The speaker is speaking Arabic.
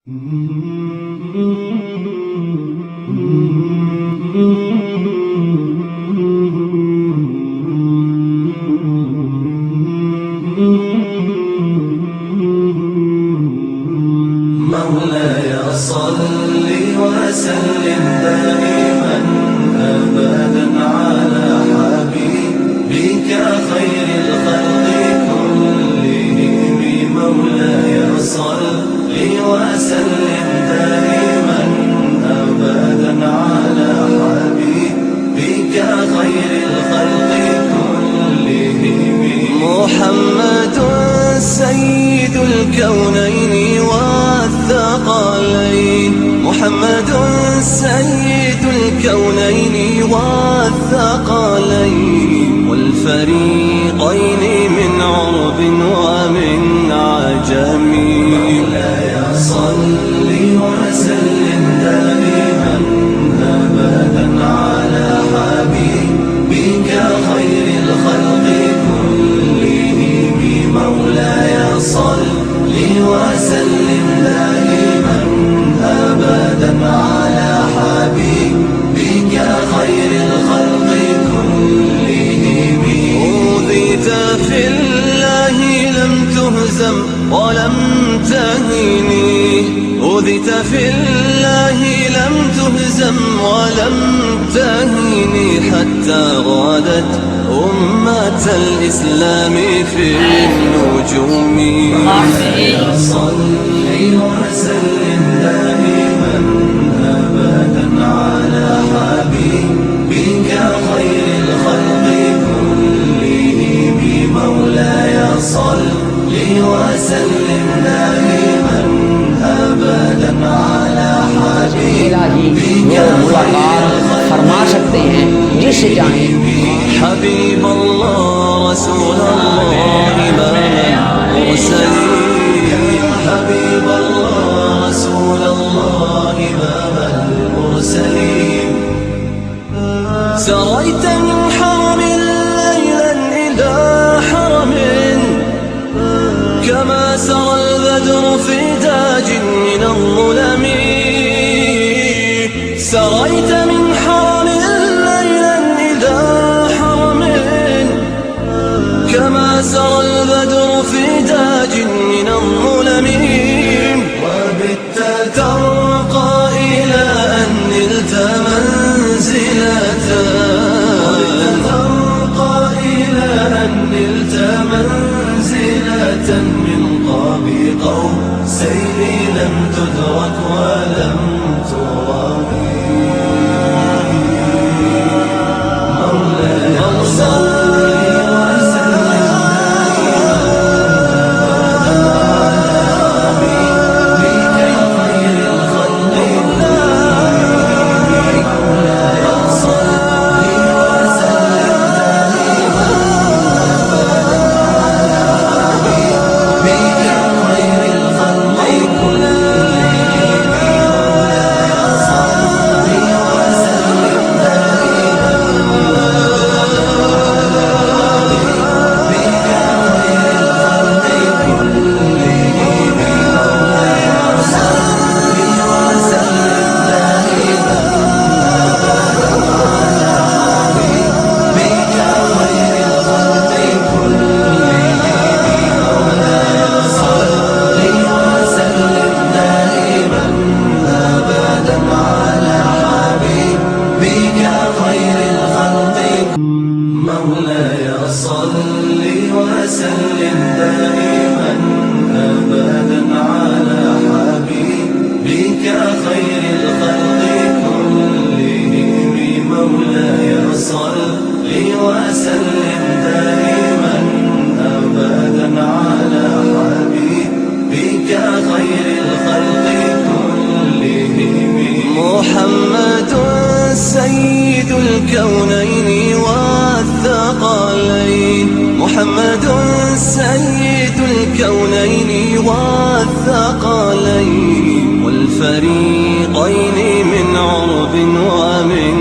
مولاي صل وسلم دائما أبدا على حبيبك خير الخلق كلهم. مولاي صل وسلم دائما أبدا على حبيبك خير الخلق كلهم. محمد سيد الكونين والثقلين، محمد سيد الكونين والثقلين والفريقين من عرب ومن عجم. مولاي صل وسلم دائما أبدا على حبيبك خير الخلق كلهم. مولاي صل وسلم دائما أبدا على حبيبك خير الخلق كلهم. أوذيت في الله لم تهزم ولم تهني، أوذيت في الله لم تهزم ولم تهني حتى غادت أمة الإسلام في النجوم. صل وسلم دائما أبدا على حبيبك خير الخلق كلهم. مولاي صل وسلم دائما أبدا على حبيبك خير फरमा सकते हैं जिससे चाहें। حبيب الله رسول الله إمام المرسلين، حبيب الله رسول الله إمام المرسلين. سريت من حرم ليلا إلى حرم كما سرى البدر في تاج من الظلم. سريت من حرم ليلا إلى حرم كما سرى البدر في تاج من الظلم. وبت ترقى إلى أن نلت منزلة، وبت ترقى إلى أن نلت منزلة من قاب قوسين لم تدرك ولم ترام. مولاي صل وسلم دائما أبدا على حبيبك خير الخلق كلهم. مولاي صل وسلم دائما أبدا على حبيبك خير الخلق كلهم. محمد سيد الكونين والثقلين، محمد سيد الكونين والثقلين والفريقين من عرب ومن